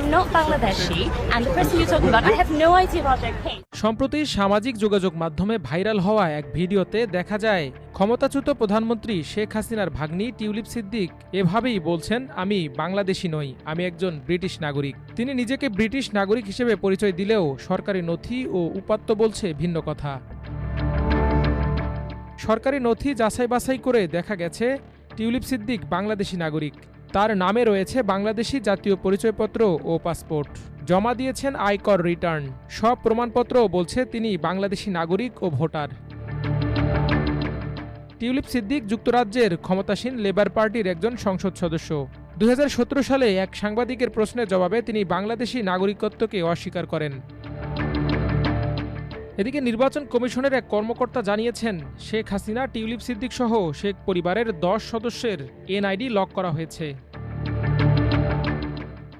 I'm not Bangladeshi, and the person you're talking about, I have no idea about their case. সম্প্রতি সামাজিক যোগাযোগ মাধ্যমে viral হওয়া এক ভিডিওতে দেখা যায় ক্ষমতাচ্যুত প্রধানমন্ত্রী শেখ হাসিনার ভাগ্নি টিউলিপ সিদ্দিক এভাবেই বলছেন, আমি বাংলাদেশি নই, আমি একজন ব্রিটিশ নাগরিক। তিনি নিজেকে ব্রিটিশ নাগরিক হিসেবে পরিচয় দিলেও সরকারি নথি ও উপাত্ত বলছে ভিন্ন কথা। সরকারি নথি যাচাই বাছাই করে দেখা গেছে টিউলিপ সিদ্দিক বাংলাদেশি নাগরিক। তার নামে রয়েছে বাংলাদেশি জাতীয় পরিচয়পত্র ও পাসপোর্ট। জমা দিয়েছেন আয়কর রিটার্ন। সব প্রমাণপত্র বলছে তিনি বাংলাদেশি নাগরিক ও ভোটার। টিউলিপ সিদ্দিক যুক্তরাজ্যের ক্ষমতাসীন লেবার পার্টির একজন সংসদ সদস্য। 2017 সালে এক সাংবাদিকের প্রশ্নের জবাবে তিনি বাংলাদেশি নাগরিকত্বকে অস্বীকার করেন। এদিকে নির্বাচন কমিশনের এক কর্মকর্তা জানিয়েছেন, শেখ হাসিনা, টিউলিপ সিদ্দিক সহ শেখ পরিবারের 10 সদস্যের এনআইডি লক করা হয়েছে।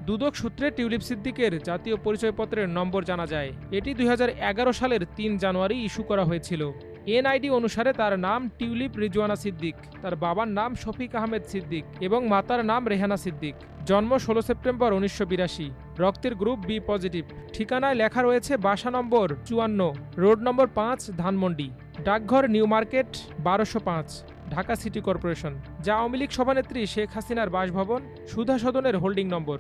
দুদক সূত্রে টিউলিপ সিদ্দিকের জাতীয় পরিচয়পত্রের নম্বর জানা যায়। এটি 2011 সালের 3 জানুয়ারি ইস্যু করা হয়েছিল। এনআইডি অনুসারে তার নাম টিউলিপ রিজওয়ানা সিদ্দিক, তার বাবার নাম শফিক আহমেদ সিদ্দিক এবং মাতার নাম রেহানা সিদ্দিক। জন্ম 16 সেপ্টেম্বর 1982। রক্তের গ্রুপ বি পজিটিভ। ঠিকানায় লেখা রয়েছে বাসা নম্বর 54, রোড নম্বর 5, ধানমন্ডি। ডাকঘর new market 1205, Dhaka city corporation, যা আওয়ামী লীগ সভানেত্রী শেখ হাসিনার বাসভবন সুধা সদনের হোল্ডিং নম্বর।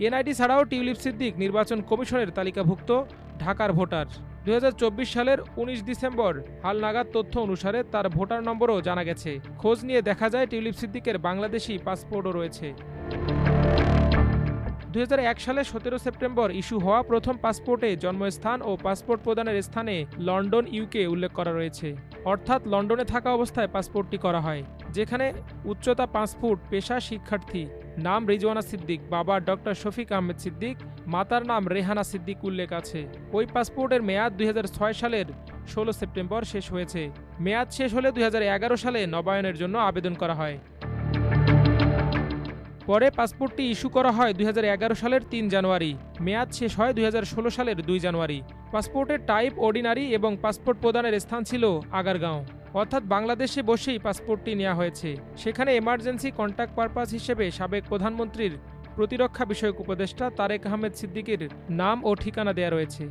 এনআইডি ছাড়াও টিউলিপ সিদ্দিক নির্বাচন কমিশনের তালিকাভুক্ত ঢাকার ভোটার। 2024 সালের 19 ডিসেম্বর হালনাগাদ তথ্য অনুসারে তার ভোটার নম্বরও জানা গেছে। খোঁজ নিয়ে দেখা যায় টিউলিপ সিদ্দিকের বাংলাদেশি পাসপোর্টও রয়েছে। 2001 সালে 17 সেপ্টেম্বর ইস্যু হওয়া প্রথম পাসপোর্টে জন্মস্থান ও পাসপোর্ট প্রদানের স্থানে লন্ডন, ইউকে উল্লেখ করা রয়েছে। অর্থাৎ লন্ডনে থাকা অবস্থায় পাসপোর্টটি করা হয়, যেখানে উচ্চতা 5 ফুট, পেশা শিক্ষার্থী, নাম রিজওয়ানা সিদ্দিক, বাবা ডক্টর শফিক আহমেদ সিদ্দিক, মাতার নাম রেহানা সিদ্দিক উল্লেখ আছে। ওই পাসপোর্টের মেয়াদ 2006 সালের 16 সেপ্টেম্বর শেষ হয়েছে। মেয়াদ শেষ হলে 2011 সালে নবায়নের জন্য আবেদন করা হয়। পরে পাসপোর্টটি ইস্যু করা হয় 2011 সালের 3 জানুয়ারি। মেয়াদ শেষ হয় 2016 সালের 2 জানুয়ারি। পাসপোর্টের টাইপ অর্ডিনারি এবং পাসপোর্ট প্রদানের স্থান ছিল আগারগাঁও। অর্থাৎ বাংলাদেশে বসেই পাসপোর্টটি নেওয়া হয়েছে। সেখানে এমার্জেন্সি কন্ট্যাক্ট পারপাস হিসেবে সাবেক প্রধানমন্ত্রীর প্রতিরক্ষা বিষয়ক উপদেষ্টা তারেক আহমেদ সিদ্দিকের নাম ও ঠিকানা দেয়া রয়েছে।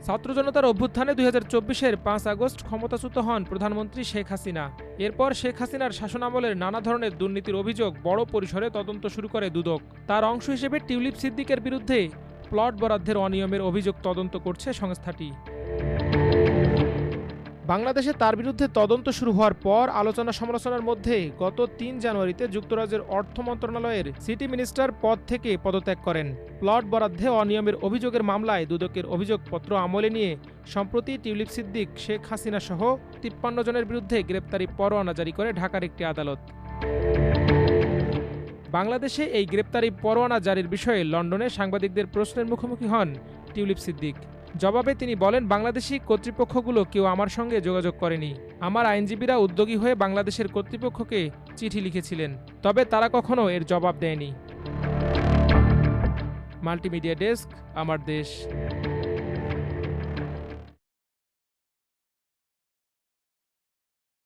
ছাত্র জনতার অভ্যুত্থানে 2024-এর 5 আগস্ট ক্ষমতাচ্যুত হন প্রধানমন্ত্রী শেখ হাসিনা। এরপর শেখ হাসিনার শাসনামলের নানা ধরনের দুর্নীতির অভিযোগ বড় পরিসরে তদন্ত শুরু করে দুদক। তার অংশ হিসেবে টিউলিপ সিদ্দিকের বিরুদ্ধে প্লট বরাদ্দের অনিয়মের অভিযোগ তদন্ত করছে সংস্থাটি। বাংলাদেশে তার বিরুদ্ধে তদন্ত শুরু হওয়ার পর আলোচনা সমালোচনার মধ্যে গত 3 জানুয়ারিতে যুক্তরাজ্যের অর্থ মন্ত্রণালয়ের সিটি মিনিস্টার পদ থেকে পদত্যাগ করেন। প্লট বরাদ্দে অনিয়মের অভিযোগের মামলায় দুদকের অভিযোগপত্র আমলে নিয়ে সম্প্রতি টিউলিপ সিদ্দিক, শেখ হাসিনা সহ 53 জনের বিরুদ্ধে গ্রেপ্তারি পরোয়ানা জারি করে ঢাকার একটি আদালত। বাংলাদেশে এই গ্রেপ্তারি পরোয়ানা জারির বিষয়ে লন্ডনে সাংবাদিকদের প্রশ্নের মুখোমুখি হন টিউলিপ সিদ্দিক। জবাবে তিনি বলেন, বাংলাদেশি কর্তৃপক্ষগুলো কেউ আমার সঙ্গে যোগাযোগ করেনি। আমার আইনজীবীরা উদ্যোগী হয়ে বাংলাদেশের কর্তৃপক্ষকে চিঠি লিখেছিলেন, তবে তারা কখনো এর জবাব দেয়নি। মাল্টিমিডিয়া ডেস্ক, আমার দেশ।